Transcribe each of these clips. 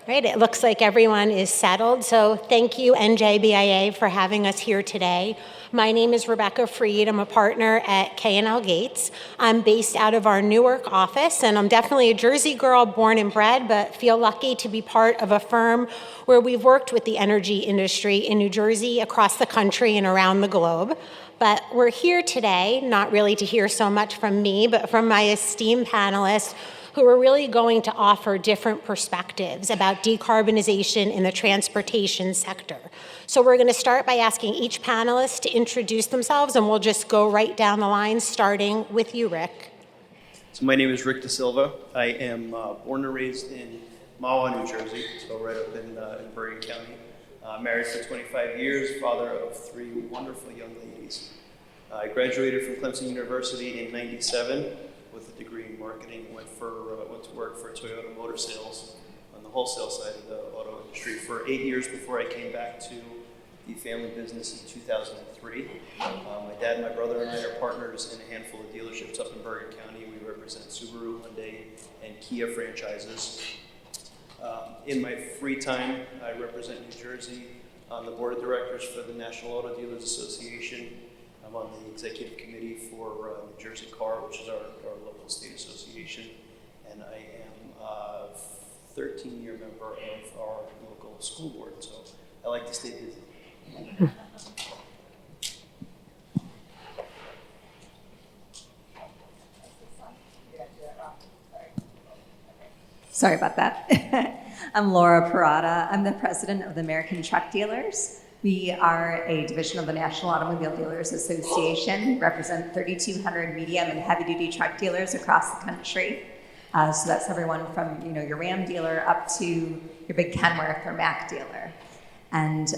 Right, it looks like everyone is settled, so thank you NJBIA for having us here today. My name is Rebecca Freed. I'm a partner at K&L Gates. I'm based out of our Newark office, and I'm definitely a Jersey girl, born and bred, but feel lucky to be part of a firm where we've worked with the energy industry in New Jersey, across the country, and around the globe. But we're here today, not really to hear so much from me, but from my esteemed panelists, who are really going to offer different perspectives about decarbonization in the transportation sector. So we're going to start by asking each panelist to introduce themselves, and we'll just go right down the line, starting with you, Rick. So my name is Rick DeSilva. I am born and raised in Moll, New Jersey, so right up in Bergen County. Married for 25 years, father of 3 wonderful young ladies. I graduated from Clemson University in '97 with a degree in marketing. Went to work for Toyota Motor Sales on the wholesale side of the auto industry for 8 years before I came back to the family business in 2003. My dad, my brother, and I are partners in a handful of dealerships up in Bergen County. We represent Subaru, Hyundai, and Kia franchises. In my free time, I represent New Jersey on the board of directors for the National Auto Dealers Association. I'm on the executive committee for New Jersey Car, which is our local state association, and I am a 13-year member of our local school board, so I like to stay busy. Sorry about that. I'm Laura Perrotta. I'm the president of the American Truck Dealers. We are a division of the National Automobile Dealers Association. We represent 3,200 medium and heavy-duty truck dealers across the country. So that's everyone from your Ram dealer up to your big Kenworth or Mack dealer. And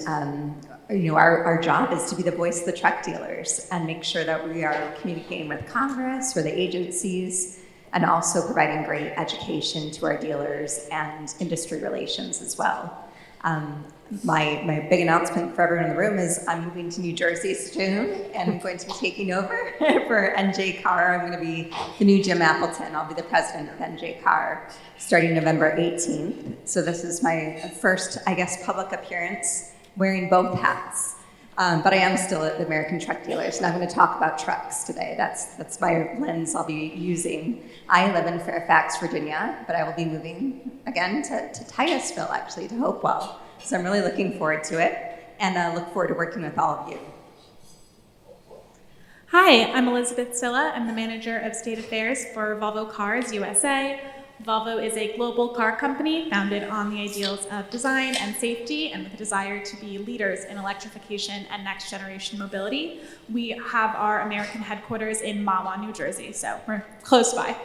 our job is to be the voice of the truck dealers and make sure that we are communicating with Congress or the agencies, and also providing great education to our dealers and industry relations as well. My big announcement for everyone in the room is I'm moving to New Jersey soon, and I'm going to be taking over for NJ Car. I'm going to be the new Jim Appleton. I'll be the president of NJ Car starting November 18th. So this is my first, public appearance wearing both hats. But I am still at the American Truck Dealers, and I'm going to talk about trucks today. That's my lens I'll be using. I live in Fairfax, Virginia, but I will be moving again to Titusville, actually, to Hopewell. So I'm really looking forward to it, and I look forward to working with all of you. Hi, I'm Elizabeth Sila. I'm the manager of state affairs for Volvo Cars USA. Volvo is a global car company founded on the ideals of design and safety, and with a desire to be leaders in electrification and next generation mobility. We have our American headquarters in Mahwah, New Jersey, so we're close by.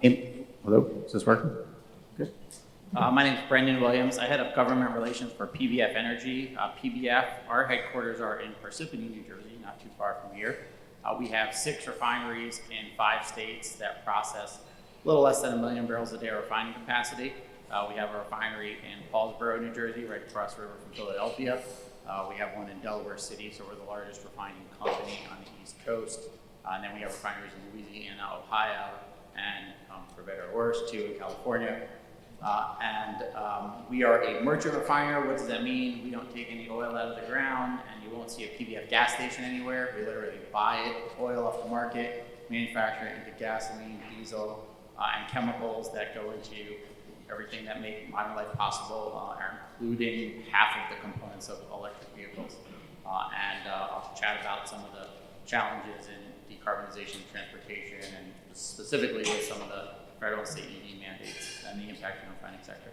Hello, is this working? Good. My name is Brendan Williams. I head up government relations for PBF Energy. PBF, our headquarters are in Parsippany, New Jersey, not too far from here. We have 6 refineries in 5 states that process a little less than 1 million barrels a day of refining capacity. We have a refinery in Paulsboro, New Jersey, right across the river from Philadelphia. We have one in Delaware City, so we're the largest refining company on the East Coast. And then we have refineries in Louisiana, Ohio, and for better or worse, 2 in California. We are a merchant refiner. What does that mean? We don't take any oil out of the ground, and you won't see a PBF gas station anywhere. We literally buy oil off the market, manufacture it into gasoline, diesel, and chemicals that go into everything that make modern life possible, including half of the components of electric vehicles. I'll chat about some of the challenges in decarbonization of transportation, and specifically with some of the federal and state EV mandates and the impact on the refining sector.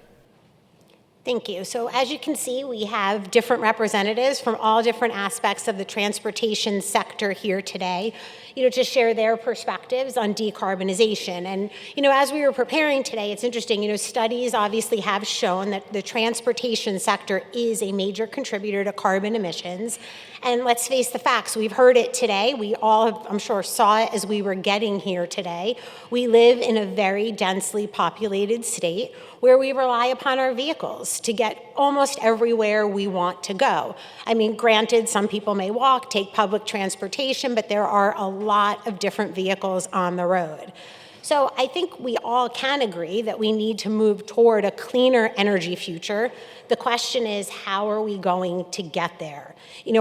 Thank you. So as you can see, we have different representatives from all different aspects of the transportation sector here today, to share their perspectives on decarbonization. And, as we were preparing today, it's interesting, studies obviously have shown that the transportation sector is a major contributor to carbon emissions. And let's face the facts, we've heard it today. We all, I'm sure, saw it as we were getting here today. We live in a very densely populated state where we rely upon our vehicles to get almost everywhere we want to go. I mean, granted, some people may walk, take public transportation, but there are a lot of different vehicles on the road. So I think we all can agree that we need to move toward a cleaner energy future. The question is, how are we going to get there? And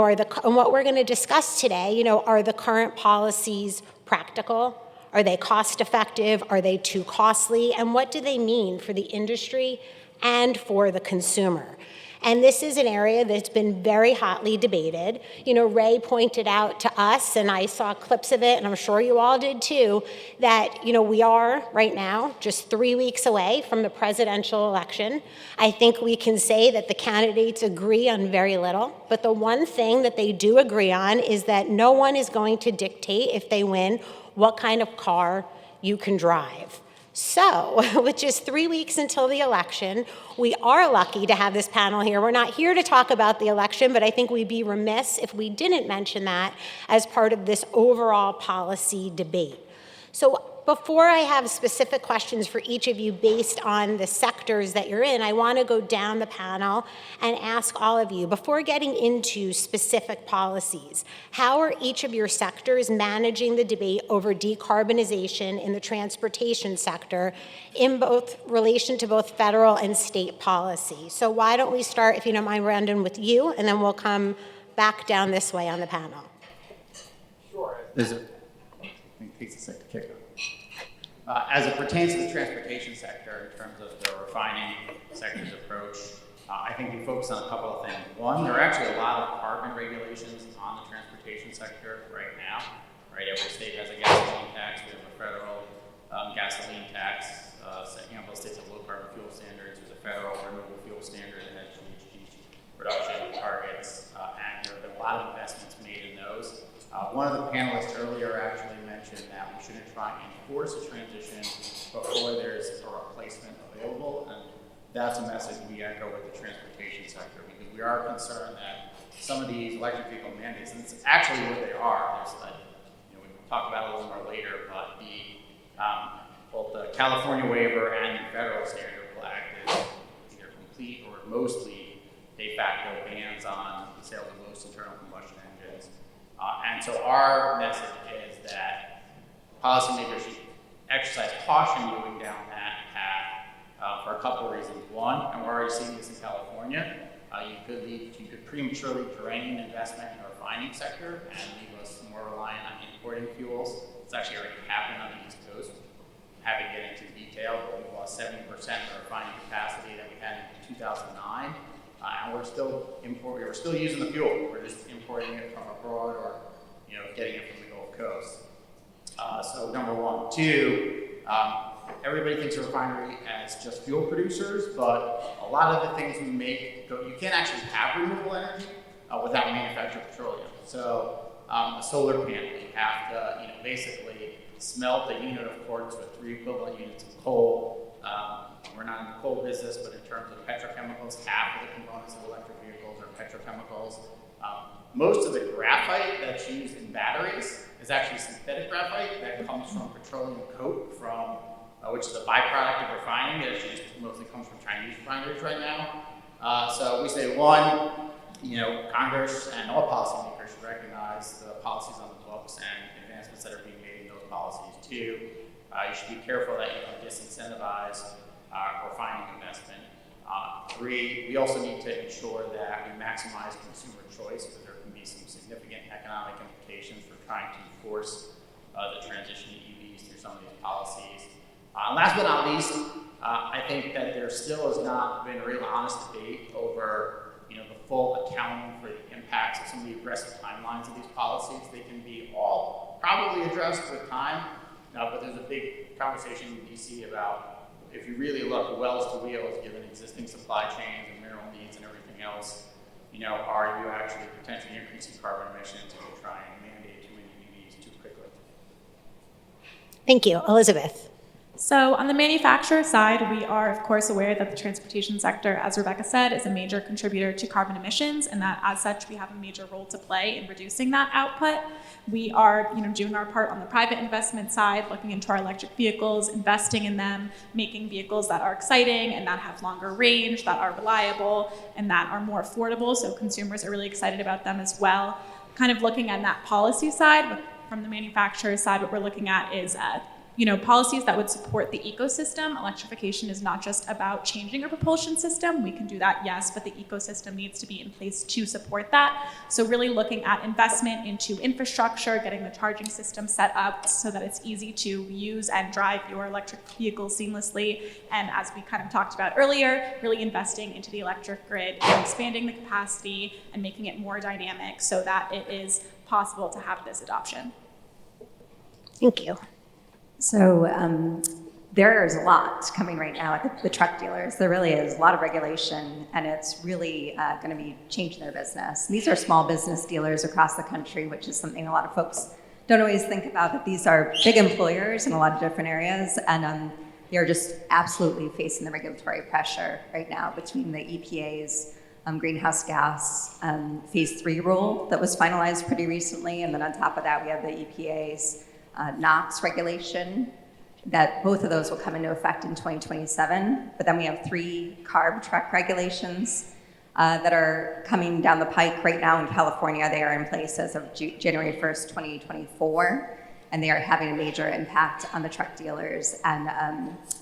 what we're going to discuss today, are the current policies practical? Are they cost effective? Are they too costly? And what do they mean for the industry and for the consumer? And this is an area that's been very hotly debated. Ray pointed out to us, and I saw clips of it, and I'm sure you all did too, that, we are right now just 3 weeks away from the presidential election. I think we can say that the candidates agree on very little, but the one thing that they do agree on is that no one is going to dictate, if they win, what kind of car you can drive. So, with just 3 weeks until the election, we are lucky to have this panel here. We're not here to talk about the election, but I think we'd be remiss if we didn't mention that as part of this overall policy debate. So, before I have specific questions for each of you based on the sectors that you're in, I want to go down the panel and ask all of you, before getting into specific policies, how are each of your sectors managing the debate over decarbonization in the transportation sector in both relation to both federal and state policy? So why don't we start, if you don't mind, Brandon, with you, and then we'll come back down this way on the panel. Sure. Takes a sec to kick off. As it pertains to the transportation sector, in terms of the refining sector's approach, I think we focus on a couple of things. One, there are actually a lot of carbon regulations on the transportation sector right now. Right, every state has a gasoline tax. We have a federal gasoline tax. Both states have low carbon fuel standards. There's a federal renewable fuel standard that has GHG reduction targets, and there have been a lot of investments made in those. One of the panelists earlier actually mentioned that we shouldn't try and force a transition before there's a replacement available, and that's a message we echo with the transportation sector, because we are concerned that some of these electric vehicle mandates, and it's actually what they are, we can talk about it a little more later, but both the California waiver and the federal standard will act as either complete or mostly de facto bans on the sale of most internal combustion engines. And so our message is that policymakers should exercise caution moving down that path for a couple of reasons. One, and we're already seeing this in California, you could prematurely drain investment in the refining sector and leave us more reliant on importing fuels. It's actually already happened on the East Coast. I haven't get into detail, but we lost 70% of the refining capacity that we had in 2009. And we're still using the fuel. We're just importing it from abroad or, getting it from the Gulf Coast. So number one. Two, everybody thinks of a refinery as just fuel producers, but a lot of the things we make, you can't actually have renewable energy without manufactured petroleum. So a solar panel, you have to, basically smelt a unit of quartz with 3 equivalent units of coal. We're not in the coal business, but in terms of petrochemicals, half of the components of electric vehicles are petrochemicals. Most of the graphite that's used in batteries is actually synthetic graphite that comes from petroleum coke, which is a byproduct of refining. It actually mostly comes from Chinese refineries right now. So we say, one, Congress and all policymakers should recognize the policies on the books and advancements that are being made in those policies. Two, you should be careful that you don't disincentivize refining investment. Three, we also need to ensure that we maximize consumer choice, because there can be some significant economic implications for trying to force the transition to EVs through some of these policies. Last but not least, I think that there still has not been a real honest debate over the full accounting for the impacts of some of the aggressive timelines of these policies. They can be all probably addressed with time, but there's a big conversation in DC about, if you really look wells to wheels, given existing supply chains and mineral needs and everything else, are you actually potentially increasing carbon emissions if you try and mandate too many EVs too quickly? Thank you. Elizabeth. So on the manufacturer side, we are, of course, aware that the transportation sector, as Rebecca said, is a major contributor to carbon emissions, and that as such, we have a major role to play in reducing that output. We are, doing our part on the private investment side, looking into our electric vehicles, investing in them, making vehicles that are exciting and that have longer range, that are reliable, and that are more affordable, so consumers are really excited about them as well. Kind of looking at that policy side, from the manufacturer side, what we're looking at is policies that would support the ecosystem. Electrification is not just about changing a propulsion system. We can do that, yes, but the ecosystem needs to be in place to support that. So really looking at investment into infrastructure, getting the charging system set up so that it's easy to use and drive your electric vehicle seamlessly. And as we kind of talked about earlier, really investing into the electric grid and expanding the capacity and making it more dynamic so that it is possible to have this adoption. Thank you. So there's a lot coming right now at the truck dealers. There really is a lot of regulation, and it's really going to be changing their business. And these are small business dealers across the country, which is something a lot of folks don't always think about, that these are big employers in a lot of different areas, and they're just absolutely facing the regulatory pressure right now between the EPA's greenhouse gas phase 3 rule that was finalized pretty recently, and then on top of that we have the EPA's NOx regulation, that both of those will come into effect in 2027. But then we have 3 carb truck regulations that are coming down the pike right now in California. They are in place as of January 1st, 2024, and they are having a major impact on the truck dealers and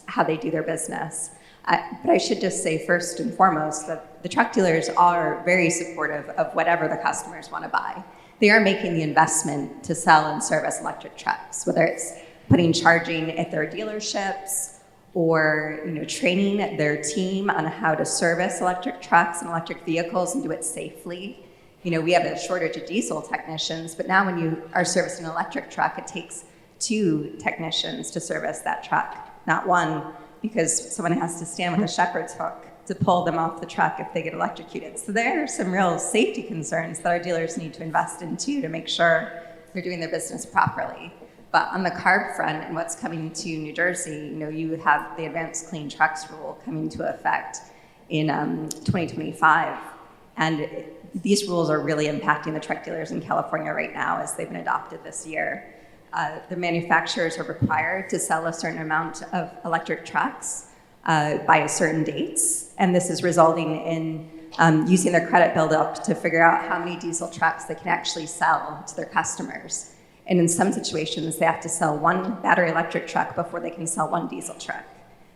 how they do their business. But I should just say first and foremost that the truck dealers are very supportive of whatever the customers want to buy. They are making the investment to sell and service electric trucks, whether it's putting charging at their dealerships or training their team on how to service electric trucks and electric vehicles and do it safely. We have a shortage of diesel technicians, but now when you are servicing an electric truck, it takes 2 technicians to service that truck, not 1, because someone has to stand with a shepherd's hook to pull them off the truck if they get electrocuted. So there are some real safety concerns that our dealers need to invest in too, to make sure they're doing their business properly. But on the CARB front and what's coming to New Jersey, you have the Advanced Clean Trucks rule coming into effect in 2025. And these rules are really impacting the truck dealers in California right now as they've been adopted this year. The manufacturers are required to sell a certain amount of electric trucks by certain dates, and this is resulting in using their credit buildup to figure out how many diesel trucks they can actually sell to their customers. And in some situations, they have to sell 1 battery electric truck before they can sell 1 diesel truck.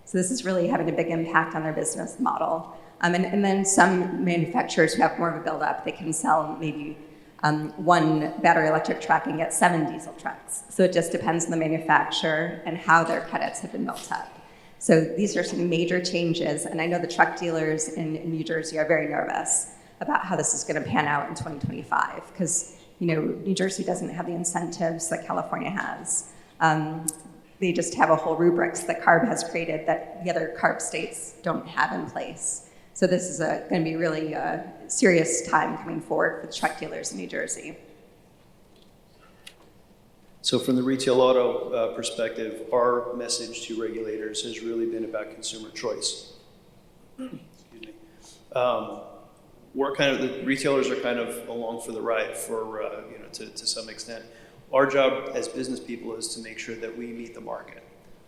So this is really having a big impact on their business model. And then some manufacturers who have more of a buildup, they can sell maybe 1 battery electric truck and get 7 diesel trucks. So it just depends on the manufacturer and how their credits have been built up. So these are some major changes, and I know the truck dealers in New Jersey are very nervous about how this is going to pan out in 2025, because New Jersey doesn't have the incentives that California has. They just have a whole rubrics that CARB has created that the other CARB states don't have in place. So this is going to be really a serious time coming forward for the truck dealers in New Jersey. So from the retail auto perspective, our message to regulators has really been about consumer choice. Excuse me. The retailers are kind of along for the ride for, to some extent. Our job as business people is to make sure that we meet the market,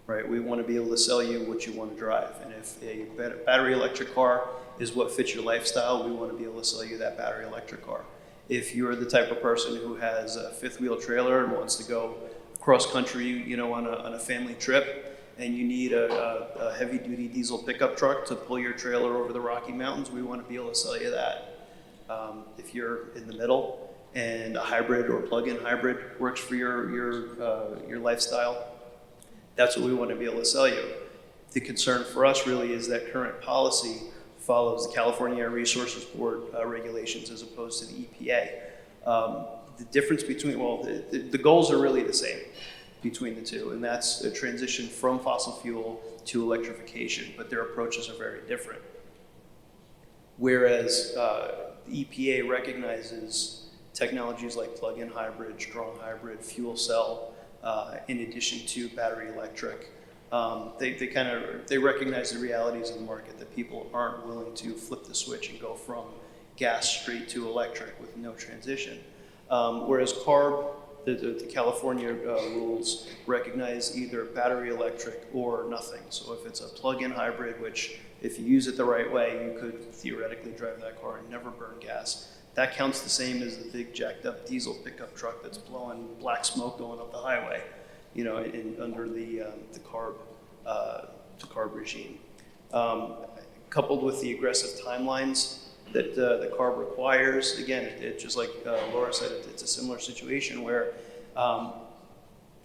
right? We want to be able to sell you what you want to drive. And if a battery electric car is what fits your lifestyle, we want to be able to sell you that battery electric car. If you're the type of person who has a 5th-wheel trailer and wants to go cross country, on a family trip, and you need a heavy-duty diesel pickup truck to pull your trailer over the Rocky Mountains, we want to be able to sell you that. If you're in the middle and a hybrid or plug-in hybrid works for your lifestyle, that's what we want to be able to sell you. The concern for us really is that current policy follows the California Air Resources Board regulations as opposed to the EPA. The difference between, the goals are really the same between the two, and that's a transition from fossil fuel to electrification, but their approaches are very different. Whereas the EPA recognizes technologies like plug-in hybrid, strong hybrid, fuel cell, in addition to battery electric. They recognize the realities of the market, that people aren't willing to flip the switch and go from gas straight to electric with no transition. Whereas CARB, the California rules recognize either battery electric or nothing. So if it's a plug-in hybrid, which if you use it the right way, you could theoretically drive that car and never burn gas. That counts the same as the big jacked up diesel pickup truck that's blowing black smoke going up the highway. under the CARB regime. Coupled with the aggressive timelines that the CARB requires, again, it just like Laura said, it's a similar situation where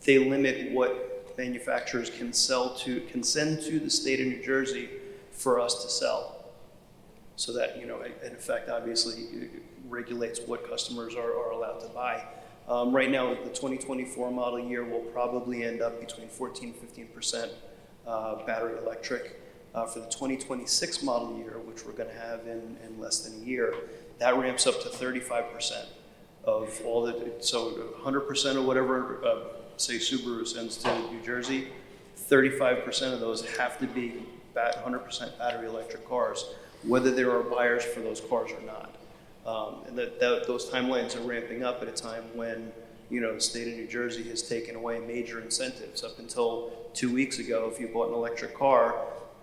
they limit what manufacturers can send to the state of New Jersey for us to sell. So that, in effect, obviously, it regulates what customers are allowed to buy. Right now, the 2024 model year will probably end up between 14 and 15% battery electric. For the 2026 model year, which we're going to have in less than a year, that ramps up to 35% of all the, so 100% of whatever, say Subaru sends to New Jersey, 35% of those have to be 100% battery electric cars, whether there are buyers for those cars or not. And those timelines are ramping up at a time when, the state of New Jersey has taken away major incentives. Up until 2 weeks ago, if you bought an electric car,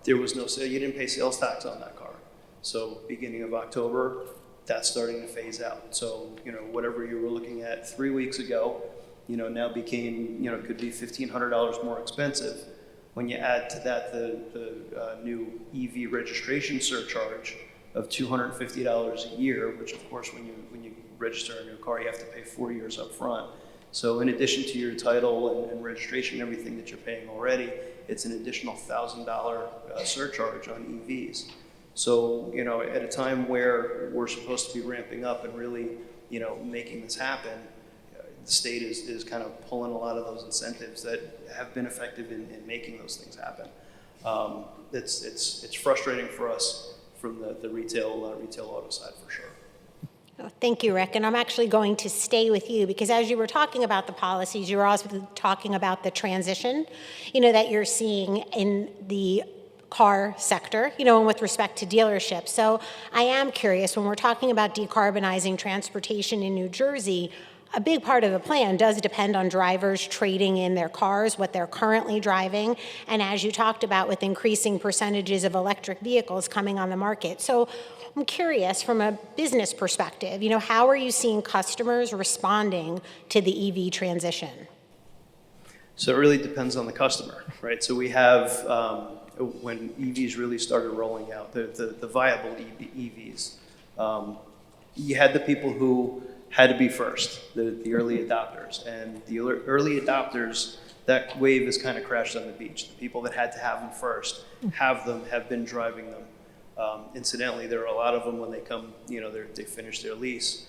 there was no sale, you didn't pay sales tax on that car. So beginning of October, that's starting to phase out. So, whatever you were looking at 3 weeks ago, now became, could be $1,500 more expensive. When you add to that the new EV registration surcharge of $250 a year, which of course when you register a new car, you have to pay 4 years up front. So in addition to your title and registration, everything that you're paying already, it's an additional $1,000 surcharge on EVs. So, at a time where we're supposed to be ramping up and really, making this happen, the state is kind of pulling a lot of those incentives that have been effective in making those things happen. It's frustrating for us from the retail auto side for sure. Oh, thank you, Rick. And I'm actually going to stay with you because as you were talking about the policies, you were also talking about the transition, that you're seeing in the car sector, and with respect to dealerships. So I am curious, when we're talking about decarbonizing transportation in New Jersey, a big part of the plan does depend on drivers trading in their cars, what they're currently driving, and as you talked about, with increasing percentages of electric vehicles coming on the market. So I'm curious, from a business perspective, how are you seeing customers responding to the EV transition? So it really depends on the customer, right? So we have, when EVs really started rolling out, the viable EVs, you had the people who had to be first, the early adopters. And the early adopters, that wave has kind of crashed on the beach. The people that had to have them first, have been driving them. Incidentally, there are a lot of them when they come, they finish their lease,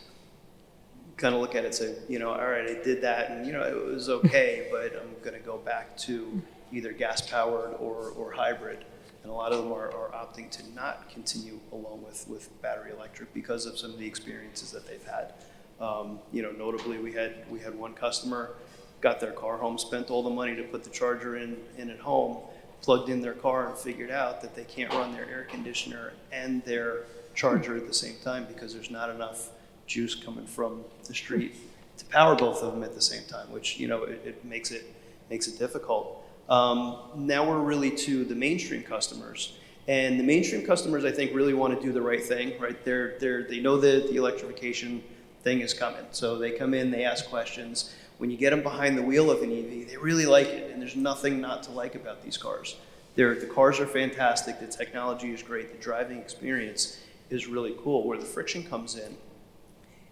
kind of look at it and say, all right, I did that and, it was okay, but I'm going to go back to either gas-powered or hybrid. And a lot of them are opting to not continue along with battery electric because of some of the experiences that they've had. Notably, we had one customer, got their car home, spent all the money to put the charger in at home, plugged in their car and figured out that they can't run their air conditioner and their charger at the same time because there's not enough juice coming from the street to power both of them at the same time, which, it makes it difficult. Now we're really to the mainstream customers. And the mainstream customers, I think, really want to do the right thing, right? They know that the electrification thing is coming. So they come in, they ask questions. When you get them behind the wheel of an EV, they really like it. And there's nothing not to like about these cars. The cars are fantastic. The technology is great. The driving experience is really cool. Where the friction comes in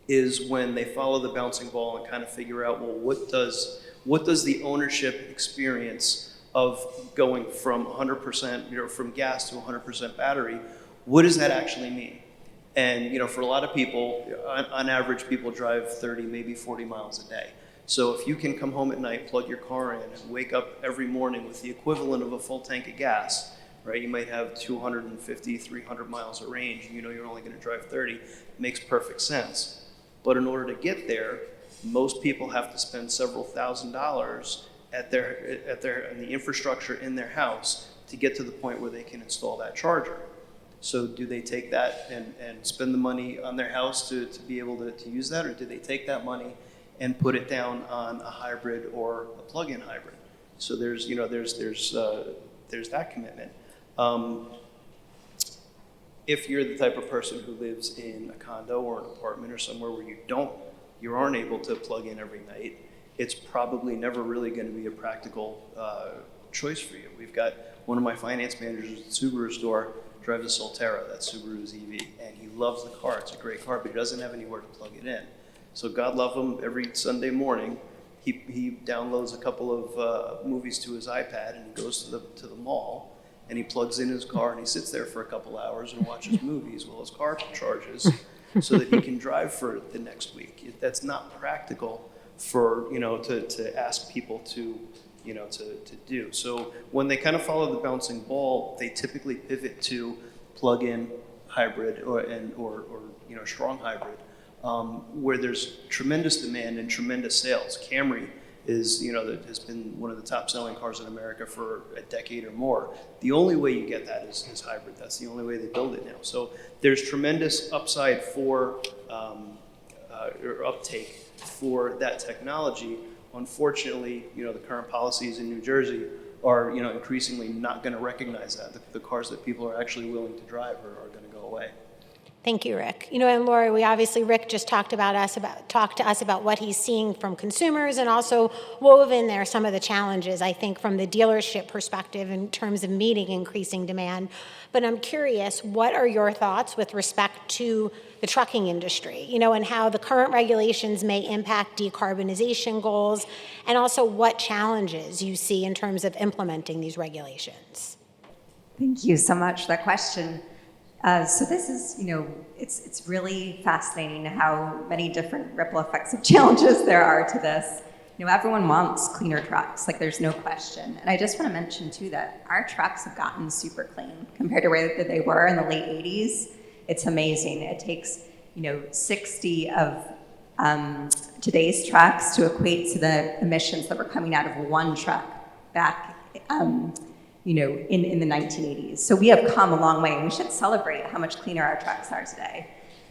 is when they follow the bouncing ball and kind of figure out, well, what does the ownership experience of going from 100%, from gas to 100% battery, what does that actually mean? And, for a lot of people, on average, people drive 30, maybe 40 miles a day. So if you can come home at night, plug your car in, and wake up every morning with the equivalent of a full tank of gas, right? You might have 250, 300 miles of range, and you're only going to drive 30. It makes perfect sense. But in order to get there, most people have to spend several $1,000s at the infrastructure in their house to get to the point where they can install that charger. So do they take that and spend the money on their house to be able to use that, or do they take that money and put it down on a hybrid or a plug-in hybrid? So there's that commitment. If you're the type of person who lives in a condo or an apartment or somewhere where you aren't able to plug in every night, it's probably never really going to be a practical choice for you. We've got one of my finance managers at the Subaru store drives a Solterra, that's Subaru's EV, and he loves the car. It's a great car, but he doesn't have anywhere to plug it in. So God love him, every Sunday morning, he downloads a couple of movies to his iPad, and he goes to the mall, and he plugs in his car, and he sits there for a couple hours and watches movies while his car charges so that he can drive for the next week. That's not practical for, to ask people to do. So when they kind of follow the bouncing ball, they typically pivot to plug-in hybrid or strong hybrid, where there's tremendous demand and tremendous sales. Camry is, that has been one of the top selling cars in America for a decade or more. The only way you get that is hybrid. That's the only way they build it now. So there's tremendous upside for, or uptake for that technology. Unfortunately, the current policies in New Jersey are, increasingly not going to recognize that. The cars that people are actually willing to drive are going to go away. Thank you, Rick. And Laura, Rick just talked to us about what he's seeing from consumers, and also wove in there some of the challenges, I think, from the dealership perspective in terms of meeting increasing demand. But I'm curious, what are your thoughts with respect to the trucking industry, and how the current regulations may impact decarbonization goals, and also what challenges you see in terms of implementing these regulations? Thank you so much for that question. So this is, it's really fascinating how many different ripple effects of challenges there are to this. Everyone wants cleaner trucks, there's no question. And I just want to mention too that our trucks have gotten super clean compared to where they were in the late 80s. It's amazing. It takes, 60 of today's trucks to equate to the emissions that were coming out of one truck back in the 1980s. So we have come a long way, and we should celebrate how much cleaner our trucks are today.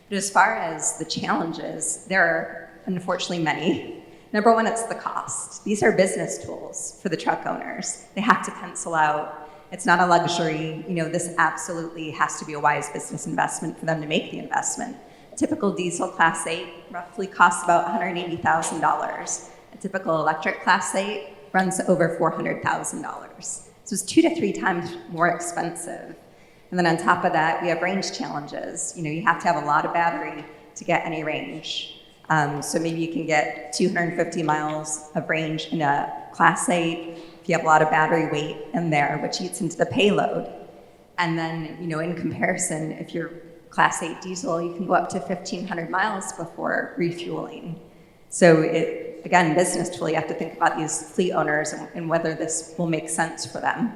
But as far as the challenges, there are unfortunately many. Number one, it's the cost. These are business tools for the truck owners. They have to pencil out. It's not a luxury. This absolutely has to be a wise business investment for them to make the investment. A typical diesel Class 8 roughly costs about $180,000. A typical electric Class 8 runs over $400,000. So it's 2 to 3 times more expensive. And then on top of that, we have range challenges. You have to have a lot of battery to get any range. So maybe you can get 250 miles of range in a Class 8 if you have a lot of battery weight in there, which eats into the payload. And then, in comparison, if you're Class 8 diesel, you can go up to 1,500 miles before refueling. So again, business tool, you have to think about these fleet owners and whether this will make sense for them.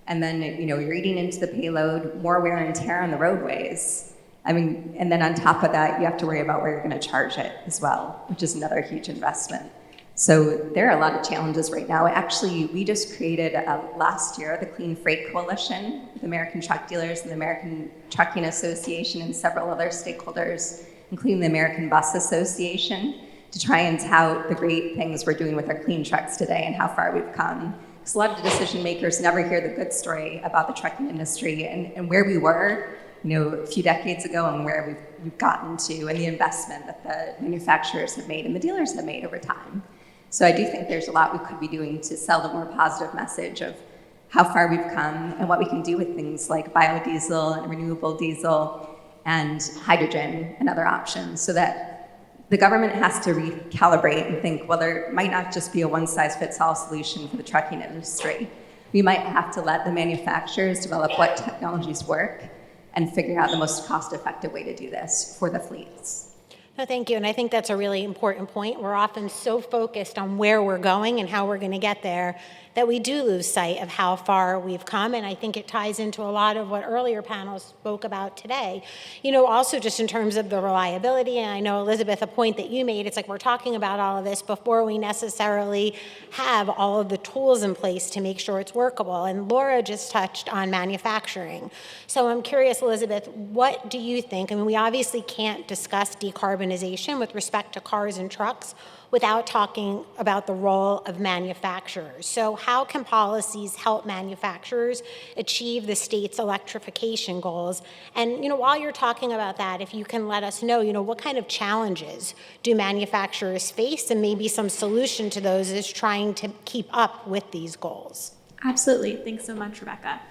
And then, you're eating into the payload, more wear and tear on the roadways. And then on top of that, you have to worry about where you're going to charge it as well, which is another huge investment. So there are a lot of challenges right now. Actually, we just created last year the Clean Freight Coalition with American truck dealers and the American Trucking Association and several other stakeholders, including the American Bus Association, to try and tout the great things we're doing with our clean trucks today and how far we've come. Because a lot of the decision makers never hear the good story about the trucking industry and where we were, a few decades ago and where we've gotten to, and the investment that the manufacturers have made and the dealers have made over time. So I do think there's a lot we could be doing to sell the more positive message of how far we've come and what we can do with things like biodiesel and renewable diesel and hydrogen and other options, so that the government has to recalibrate and think, well, there might not just be a one-size-fits-all solution for the trucking industry. We might have to let the manufacturers develop what technologies work and figure out the most cost-effective way to do this for the fleets. No, thank you. And I think that's a really important point. We're often so focused on where we're going and how we're going to get there that we do lose sight of how far we've come. And I think it ties into a lot of what earlier panels spoke about today. Also just in terms of the reliability, and I know, Elizabeth, a point that you made, it's like we're talking about all of this before we necessarily have all of the tools in place to make sure it's workable. And Laura just touched on manufacturing. So I'm curious, Elizabeth, what do you think? We obviously can't discuss decarbonization with respect to cars and trucks without talking about the role of manufacturers. So how can policies help manufacturers achieve the state's electrification goals? And while you're talking about that, if you can let us know, what kind of challenges do manufacturers face, and maybe some solution to those is trying to keep up with these goals. Absolutely. Thanks so much, Rebecca.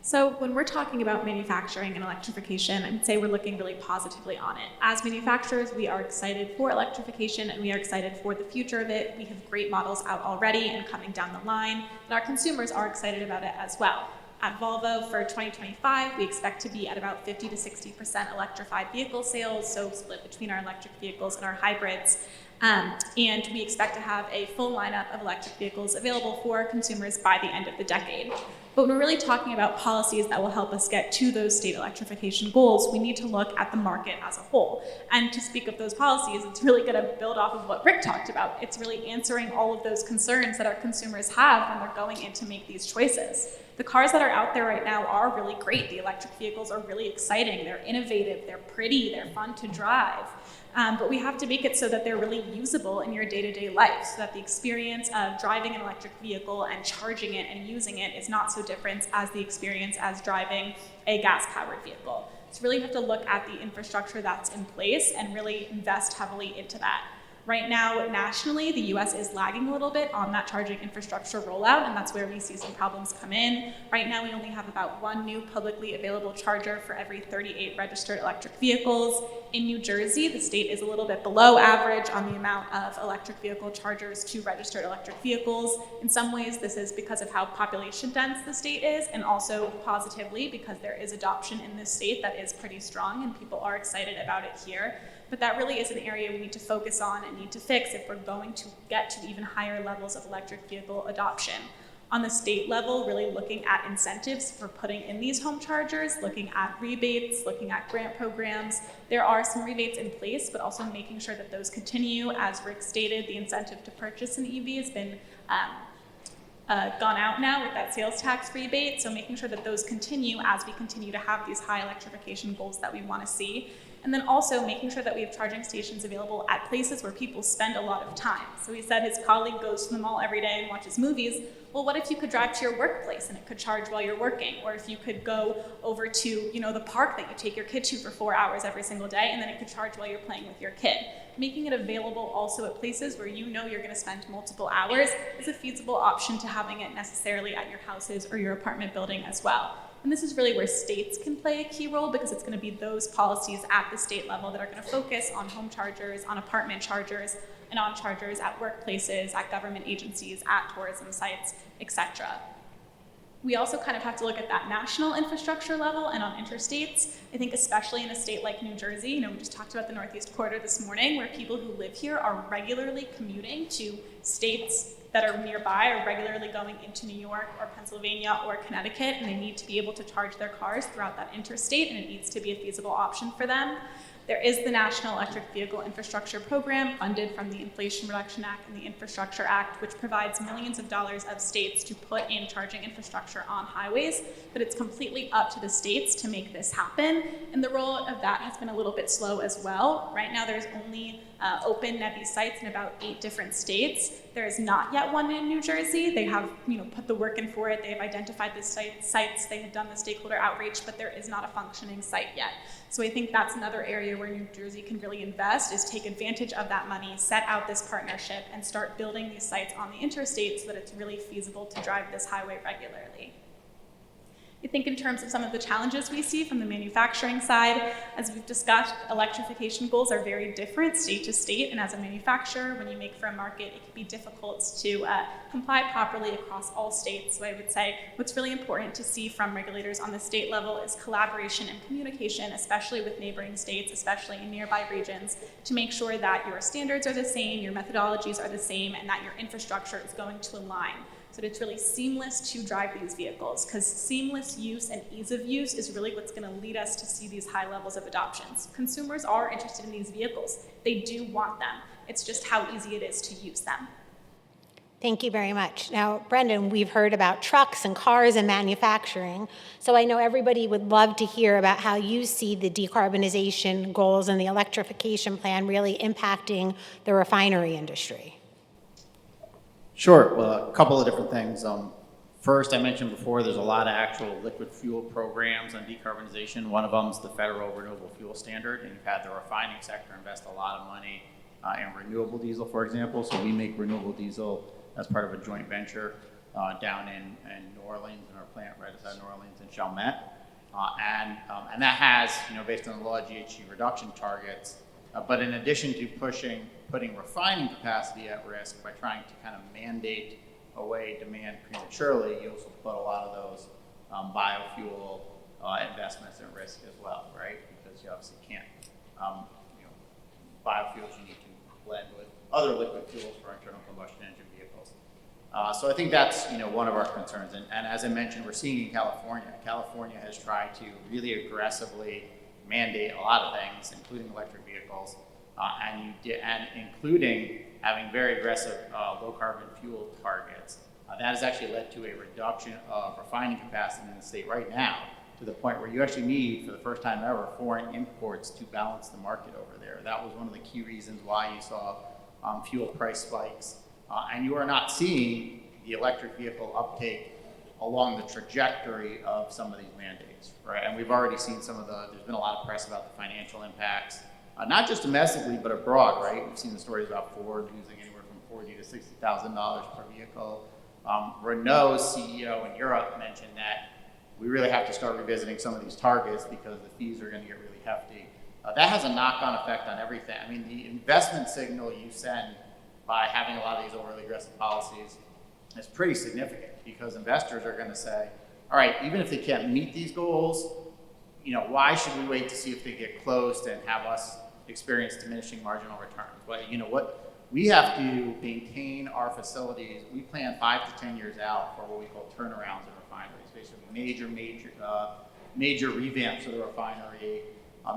So when we're talking about manufacturing and electrification, I'd say we're looking really positively on it. As manufacturers, we are excited for electrification and we are excited for the future of it. We have great models out already and coming down the line, and our consumers are excited about it as well. At Volvo for 2025, we expect to be at about 50 to 60% electrified vehicle sales, so split between our electric vehicles and our hybrids. And we expect to have a full lineup of electric vehicles available for consumers by the end of the decade. But when we're really talking about policies that will help us get to those state electrification goals, we need to look at the market as a whole. And to speak of those policies, it's really going to build off of what Rick talked about. It's really answering all of those concerns that our consumers have when they're going in to make these choices. The cars that are out there right now are really great. The electric vehicles are really exciting. They're innovative, they're pretty, they're fun to drive. But we have to make it so that they're really usable in your day-to-day life, so that the experience of driving an electric vehicle and charging it and using it is not so different as the experience as driving a gas-powered vehicle. So really have to look at the infrastructure that's in place and really invest heavily into that. Right now, nationally, the US is lagging a little bit on that charging infrastructure rollout, and that's where we see some problems come in. Right now, we only have about one new publicly available charger for every 38 registered electric vehicles. In New Jersey, the state is a little bit below average on the amount of electric vehicle chargers to registered electric vehicles. In some ways, this is because of how population dense the state is, and also positively because there is adoption in this state that is pretty strong, and people are excited about it here. But that really is an area we need to focus on and need to fix if we're going to get to even higher levels of electric vehicle adoption. On the state level, really looking at incentives for putting in these home chargers, looking at rebates, looking at grant programs. There are some rebates in place, but also making sure that those continue. As Rick stated, the incentive to purchase an EV has been gone out now with that sales tax rebate, so making sure that those continue as we continue to have these high electrification goals that we want to see. And then also making sure that we have charging stations available at places where people spend a lot of time. So he said his colleague goes to the mall every day and watches movies. Well, what if you could drive to your workplace and it could charge while you're working? Or if you could go over to, the park that you take your kid to for 4 hours every single day, and then it could charge while you're playing with your kid. Making it available also at places where you're going to spend multiple hours is a feasible option to having it necessarily at your houses or your apartment building as well. And this is really where states can play a key role, because it's going to be those policies at the state level that are going to focus on home chargers, on apartment chargers, and on chargers at workplaces, at government agencies, at tourism sites, etc. We also kind of have to look at that national infrastructure level and on interstates. I think especially in a state like New Jersey, we just talked about the Northeast Corridor this morning, where people who live here are regularly commuting to states that are nearby, or regularly going into New York or Pennsylvania or Connecticut, and they need to be able to charge their cars throughout that interstate, and it needs to be a feasible option for them. There is the National Electric Vehicle Infrastructure Program, funded from the Inflation Reduction Act and the Infrastructure Act, which provides millions of dollars of states to put in charging infrastructure on highways, but it's completely up to the states to make this happen, and the role of that has been a little bit slow as well. Right now, there's only open NEVI sites in about 8 different states. There is not yet one in New Jersey. They have put the work in for it. They've identified the sites. They have done the stakeholder outreach, but there is not a functioning site yet. So I think that's another area where New Jersey can really invest, is take advantage of that money, set out this partnership, and start building these sites on the interstate so that it's really feasible to drive this highway regularly. I think in terms of some of the challenges we see from the manufacturing side, as we've discussed, electrification goals are very different state to state, and as a manufacturer, when you make for a market, it can be difficult to comply properly across all states. So I would say what's really important to see from regulators on the state level is collaboration and communication, especially with neighboring states, especially in nearby regions, to make sure that your standards are the same, your methodologies are the same, and that your infrastructure is going to align, so that it's really seamless to drive these vehicles, because seamless use and ease of use is really what's going to lead us to see these high levels of adoptions. Consumers are interested in these vehicles. They do want them. It's just how easy it is to use them. Thank you very much. Now, Brendan, we've heard about trucks and cars and manufacturing, so I know everybody would love to hear about how you see the decarbonization goals and the electrification plan really impacting the refinery industry. Sure. Well, a couple of different things. First, I mentioned before, there's a lot of actual liquid fuel programs on decarbonization. One of them is the Federal Renewable Fuel Standard, and you've had the refining sector invest a lot of money in renewable diesel, for example. So we make renewable diesel as part of a joint venture down in New Orleans, in our plant right outside New Orleans in Chalmette. And that has, based on the law, GHG reduction targets. But in addition to putting refining capacity at risk by trying to kind of mandate away demand prematurely, you also put a lot of those biofuel investments at risk as well, right? Because you obviously can't, biofuels you need to blend with other liquid fuels for internal combustion engine vehicles. So I think that's one of our concerns. And as I mentioned, we're seeing in California. California has tried to really aggressively mandate a lot of things, including electric vehicles, and including having very aggressive low carbon fuel targets. That has actually led to a reduction of refining capacity in the state right now, to the point where you actually need, for the first time ever, foreign imports to balance the market over there. That was one of the key reasons why you saw fuel price spikes. And you are not seeing the electric vehicle uptake along the trajectory of some of these mandates, right? And we've already seen there's been a lot of press about the financial impacts, not just domestically, but abroad, right? We've seen the stories about Ford losing anywhere from $40,000 to $60,000 per vehicle. Renault's CEO in Europe mentioned that we really have to start revisiting some of these targets because the fees are going to get really hefty. That has a knock-on effect on everything. I mean, the investment signal you send by having a lot of these overly aggressive policies is pretty significant, because investors are going to say, all right, even if they can't meet these goals, why should we wait to see if they get closed and have us experience diminishing marginal returns? Well, what we have to maintain our facilities. We plan 5 to 10 years out for what we call turnarounds in refineries, basically major revamps of the refinery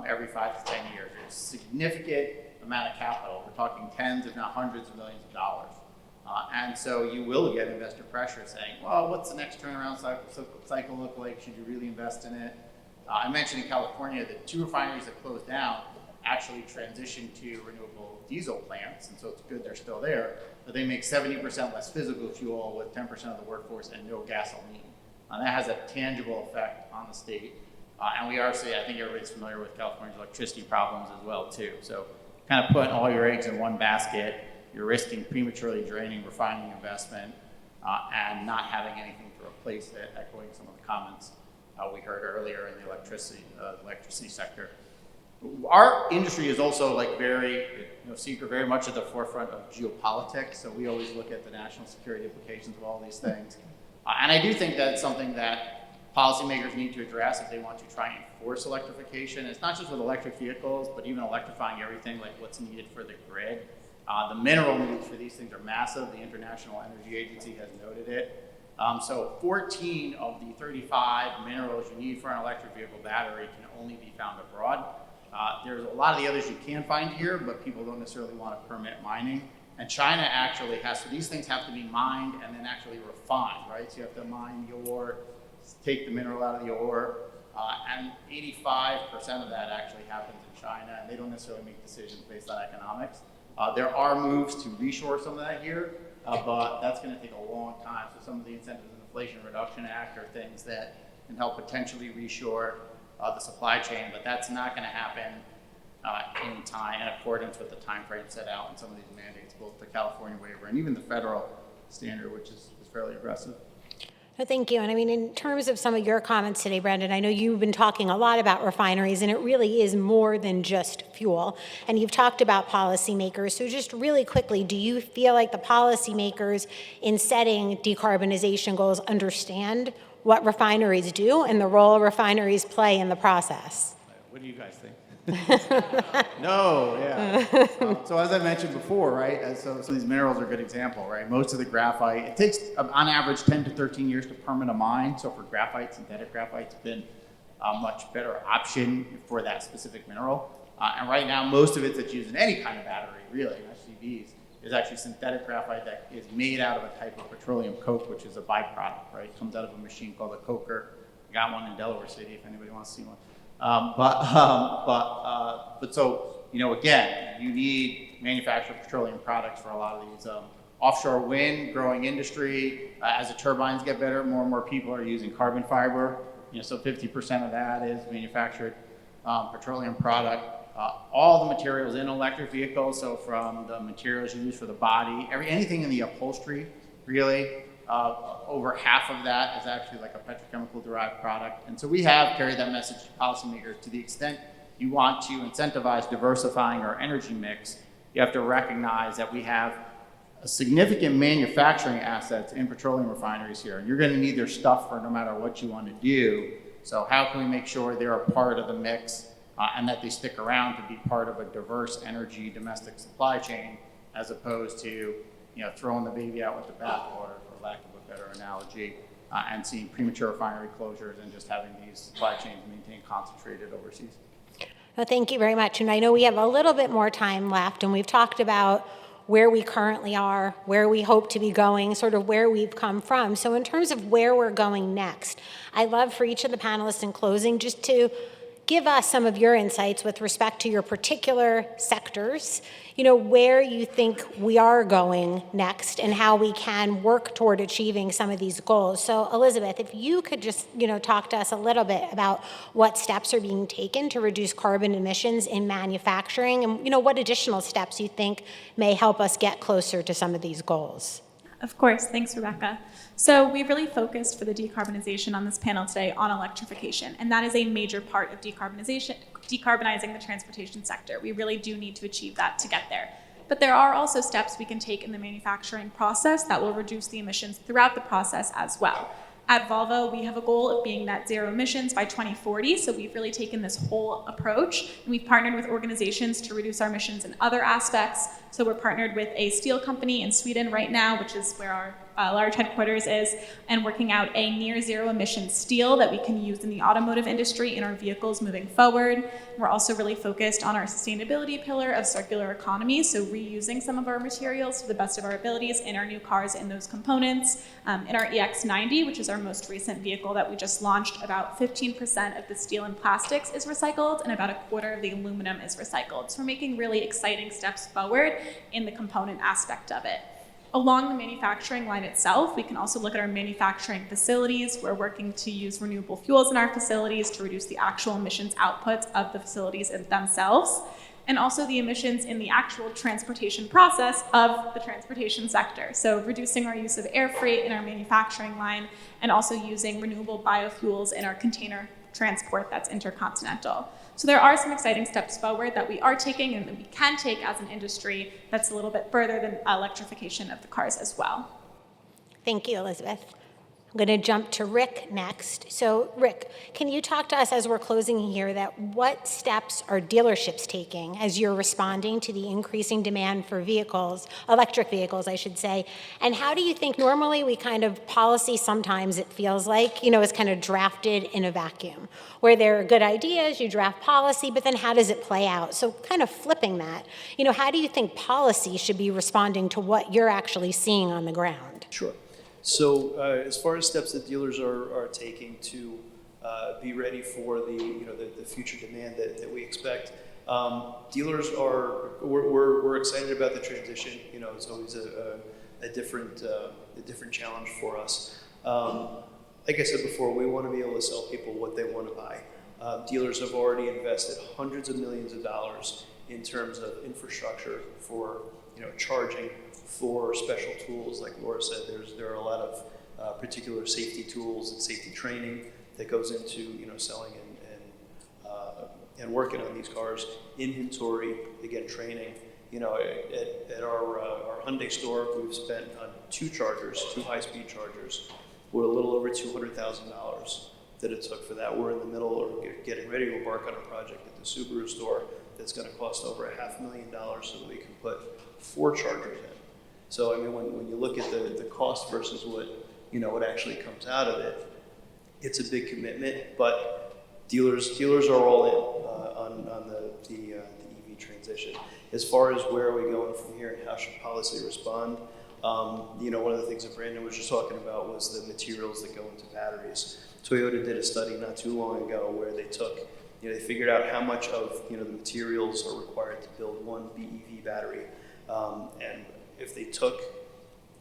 every 5 to 10 years. It's a significant amount of capital. We're talking tens, if not hundreds of millions of dollars. And so you will get investor pressure saying, well, what's the next turnaround cycle look like? Should you really invest in it? I mentioned in California that 2 refineries that closed down actually transitioned to renewable diesel plants, and so it's good they're still there, but they make 70% less physical fuel with 10% of the workforce and no gasoline. That has a tangible effect on the state. And we are seeing, I think everybody's familiar with California's electricity problems as well too. So kind of putting all your eggs in one basket, you're risking prematurely draining refining investment and not having anything to replace it, echoing some of the comments we heard earlier in the electricity sector. Our industry is also very much at the forefront of geopolitics, so we always look at the national security implications of all these things. And I do think that's something that policymakers need to address if they want to try and force electrification. It's not just with electric vehicles, but even electrifying everything, like what's needed for the grid. The mineral needs for these things are massive. The International Energy Agency has noted it. So 14 of the 35 minerals you need for an electric vehicle battery can only be found abroad. There's a lot of the others you can find here, but people don't necessarily want to permit mining. And China actually so these things have to be mined and then actually refined, right? So you have to mine the ore, take the mineral out of the ore, and 85% of that actually happens in China, and they don't necessarily make decisions based on economics. There are moves to reshore some of that here, but that's going to take a long time. So some of the incentives in the Inflation Reduction Act are things that can help potentially reshore the supply chain, but that's not going to happen in time, in accordance with the time frame set out in some of these mandates, both the California waiver and even the federal standard, which is fairly aggressive. No, thank you. And I mean, in terms of some of your comments today, Brendan, I know you've been talking a lot about refineries, and it really is more than just fuel. And you've talked about policymakers. So just really quickly, do you feel like the policymakers in setting decarbonization goals understand what refineries do and the role refineries play in the process? What do you guys think? No, yeah. So as I mentioned before, right, so these minerals are a good example, right? Most of the graphite, it takes on average 10 to 13 years to permit a mine. So for graphite, synthetic graphite's been a much better option for that specific mineral. And right now, most of it that's used in any kind of battery, really, SUVs, is actually synthetic graphite that is made out of a type of petroleum coke, which is a byproduct, right? It comes out of a machine called a coker. I got one in Delaware City if anybody wants to see one. But so, you know, again, you need manufactured petroleum products for a lot of these. Offshore wind, growing industry. As the turbines get better, more and more people are using carbon fiber. You know, so 50% of that is manufactured petroleum product. All the materials in electric vehicles, so from the materials used for the body, anything in the upholstery, really, over half of that is actually like a petrochemical derived product. And so we have carried that message to policymakers. To the extent you want to incentivize diversifying our energy mix, you have to recognize that we have a significant manufacturing assets in petroleum refineries here. And you're going to need their stuff for no matter what you want to do. So how can we make sure they're a part of the mix and that they stick around to be part of a diverse energy domestic supply chain, as opposed to, you know, throwing the baby out with the bathwater, for lack of a better analogy, and seeing premature refinery closures and just having these supply chains maintained concentrated overseas. Well, thank you very much. And I know we have a little bit more time left, and we've talked about where we currently are, where we hope to be going, sort of where we've come from. So in terms of where we're going next, I'd love for each of the panelists in closing just to give us some of your insights with respect to your particular sectors, you know, where you think we are going next and how we can work toward achieving some of these goals. So Elizabeth, if you could just, you know, talk to us a little bit about what steps are being taken to reduce carbon emissions in manufacturing and, you know, what additional steps you think may help us get closer to some of these goals. Of course, thanks, Rebecca. So we really focused for the decarbonization on this panel today on electrification, and that is a major part of decarbonizing the transportation sector. We really do need to achieve that to get there. But there are also steps we can take in the manufacturing process that will reduce the emissions throughout the process as well. At Volvo, we have a goal of being net zero emissions by 2040, so we've really taken this whole approach, and we've partnered with organizations to reduce our emissions in other aspects. So we're partnered with a steel company in Sweden right now, which is where our large headquarters is, and working out a near zero emission steel that we can use in the automotive industry in our vehicles moving forward. We're also really focused on our sustainability pillar of circular economy, so reusing some of our materials to the best of our abilities in our new cars and those components. In our EX90, which is our most recent vehicle that we just launched, about 15% of the steel and plastics is recycled and about a quarter of the aluminum is recycled. So we're making really exciting steps forward in the component aspect of it. Along the manufacturing line itself, we can also look at our manufacturing facilities. We're working to use renewable fuels in our facilities to reduce the actual emissions outputs of the facilities themselves, and also the emissions in the actual transportation process of the transportation sector. So reducing our use of air freight in our manufacturing line, and also using renewable biofuels in our container transport that's intercontinental. So there are some exciting steps forward that we are taking and that we can take as an industry that's a little bit further than electrification of the cars as well. Thank you, Elizabeth. I'm going to jump to Rick next. So Rick, can you talk to us as we're closing here that what steps are dealerships taking as you're responding to the increasing demand for vehicles, electric vehicles, I should say, and how do you think normally we kind of policy sometimes it feels like, you know, is kind of drafted in a vacuum where there are good ideas, you draft policy, but then how does it play out? So kind of flipping that, you know, how do you think policy should be responding to what you're actually seeing on the ground? Sure. So as far as steps that dealers are taking to be ready for the future demand that we expect, dealers we're excited about the transition. You know, it's always a different challenge for us. Like I said before, we want to be able to sell people what they want to buy. Dealers have already invested hundreds of millions of dollars in terms of infrastructure for charging, for special tools. Like Laura said, there are a lot of particular safety tools and safety training that goes into selling and working on these cars. Inventory, again, training. At our Hyundai store, we've spent on two high-speed chargers, with a little over $200,000 that it took for that. We're in the middle of getting ready to embark on a project at the Subaru store that's going to cost over $500,000 so that we can put 4 chargers in. So I mean, when you look at the cost versus what actually comes out of it, it's a big commitment. But dealers are all in on the EV transition. As far as where are we going from here and how should policy respond, one of the things that Brandon was just talking about was the materials that go into batteries. Toyota did a study not too long ago where they took, they figured out how much of the materials are required to build one BEV battery, and if they took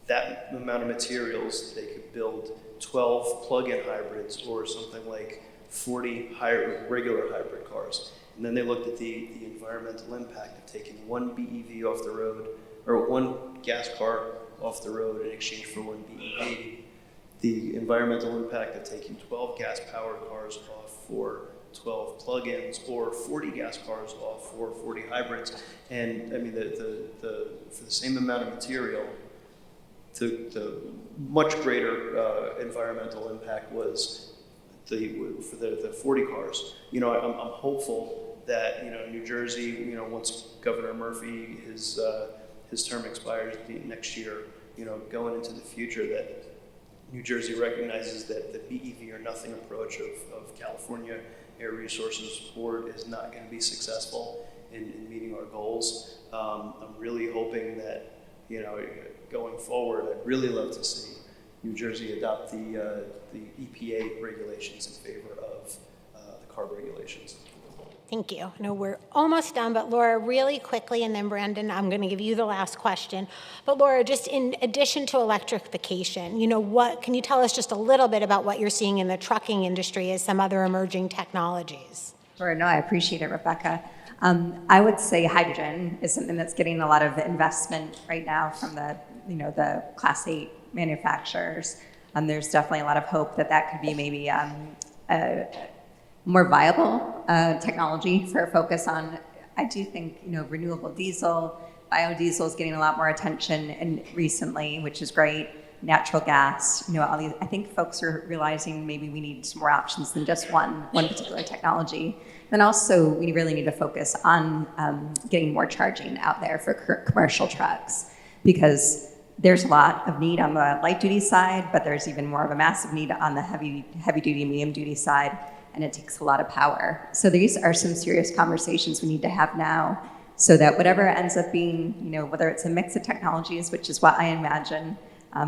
that amount of materials, they could build 12 plug-in hybrids or something like 40 regular hybrid cars. And then they looked at the environmental impact of taking one BEV off the road, or one gas car off the road in exchange for one BEV. The environmental impact of taking 12 gas-powered cars off for 12 plug-ins, or 40 gas cars off for 40 hybrids. And I mean, for the same amount of material, the much greater environmental impact was for the 40 cars. I'm hopeful that New Jersey, once Governor Murphy his term expires next year, going into the future, that New Jersey recognizes that the BEV or nothing approach of California Air Resources Board is not going to be successful in meeting our goals. I'm really hoping that going forward, I'd really love to see New Jersey adopt the EPA regulations in favor of the CARB regulations. Thank you. I know we're almost done, but Laura, really quickly, and then Brandon, I'm going to give you the last question. But Laura, just in addition to electrification, what can you tell us just a little bit about what you're seeing in the trucking industry as some other emerging technologies? Sure, no, I appreciate it, Rebecca. I would say hydrogen is something that's getting a lot of investment right now from the Class 8 manufacturers. There's definitely a lot of hope that could be maybe a more viable technology for a focus on. I do think renewable diesel, biodiesel is getting a lot more attention and recently, which is great. Natural gas, all these. I think folks are realizing maybe we need some more options than just one particular technology. Then also we really need to focus on getting more charging out there for commercial trucks, because there's a lot of need on the light duty side, but there's even more of a massive need on the heavy duty, medium duty side. And it takes a lot of power. So these are some serious conversations we need to have now, so that whatever ends up being, whether it's a mix of technologies, which is what I imagine,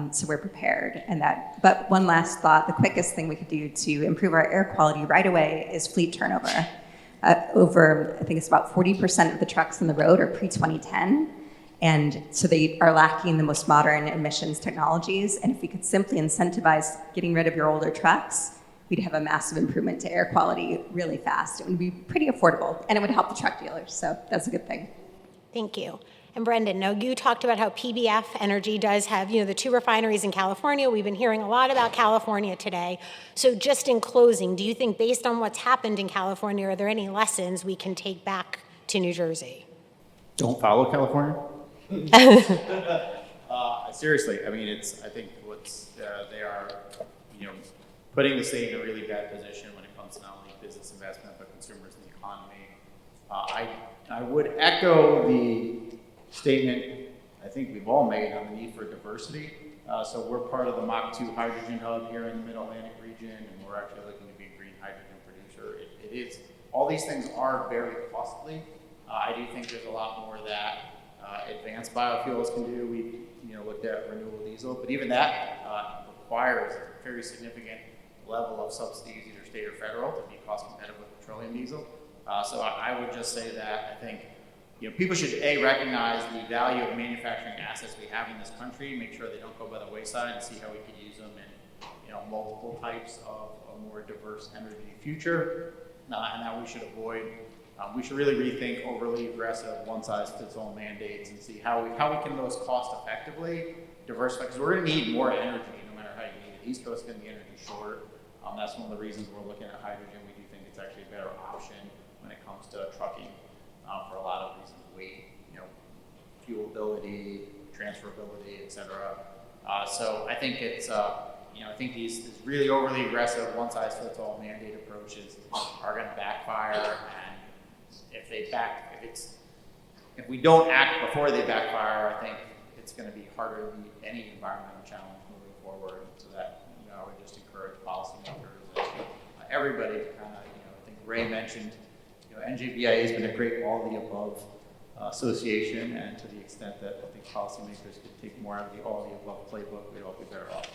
so we're prepared. But one last thought, the quickest thing we could do to improve our air quality right away is fleet turnover. I think it's about 40% of the trucks on the road are pre-2010. And so they are lacking the most modern emissions technologies. And if we could simply incentivize getting rid of your older trucks, we'd have a massive improvement to air quality really fast. It would be pretty affordable, and it would help the truck dealers, so that's a good thing. Thank you. And Brendan, now you talked about how PBF Energy does have, the 2 refineries in California. We've been hearing a lot about California today. So just in closing, do you think based on what's happened in California, are there any lessons we can take back to New Jersey? Don't follow California. Seriously, I mean, I think they are, putting the state in a really bad position when it comes to not only business investment, but consumers and the economy. I would echo the statement I think we've all made on the need for diversity. So we're part of the Mach 2 hydrogen hub here in the Mid-Atlantic region, and we're actually looking to be a green hydrogen producer. It is, all these things are very costly. I do think there's a lot more that advanced biofuels can do. We looked at renewable diesel, but even that requires a very significant level of subsidies, either state or federal, to be cost competitive with petroleum diesel. So I would just say that I think people should recognize the value of manufacturing assets we have in this country, make sure they don't go by the wayside, and see how we could use them in multiple types of a more diverse energy future, and that we should avoid. We should really rethink overly aggressive one-size-fits-all mandates and see how we can most cost-effectively diversify, because we're going to need more energy no matter how you need it. The East Coast is going to be energy short. That's one of the reasons we're looking at hydrogen. We do think it's actually a better option when it comes to trucking for a lot of reasons: weight, fuelability, transferability, etc. So I think it's I think these really overly aggressive one-size-fits-all mandate approaches are going to backfire, and if we don't act before they backfire, I think it's going to be harder to meet any environmental challenge moving forward. So that I would just encourage policymakers and everybody to kind of I think Ray mentioned NJBIA has been a great all of the above association, and to the extent that I think policymakers could take more out of the all-of-the-above playbook, we'd all be better off.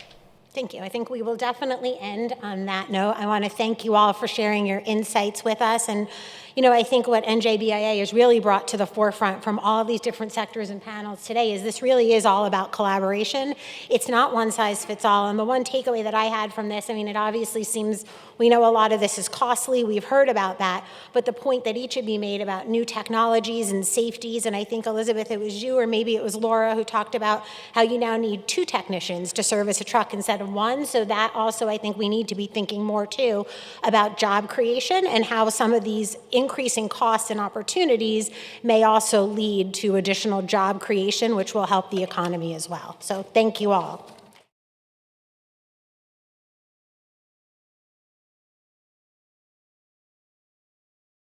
Thank you. I think we will definitely end on that note. I want to thank you all for sharing your insights with us. And, you know, I think what NJBIA has really brought to the forefront from all of these different sectors and panels today is this really is all about collaboration. It's not one size fits all. And the one takeaway that I had from this, I mean, it obviously seems, we know a lot of this is costly. We've heard about that. But the point that each of you made about new technologies and safeties, and I think, Elizabeth, it was you or maybe it was Laura who talked about how you now need 2 technicians to service a truck instead of 1. So that also, I think we need to be thinking more too about job creation and how some of these increasing costs and opportunities may also lead to additional job creation, which will help the economy as well. So thank you all.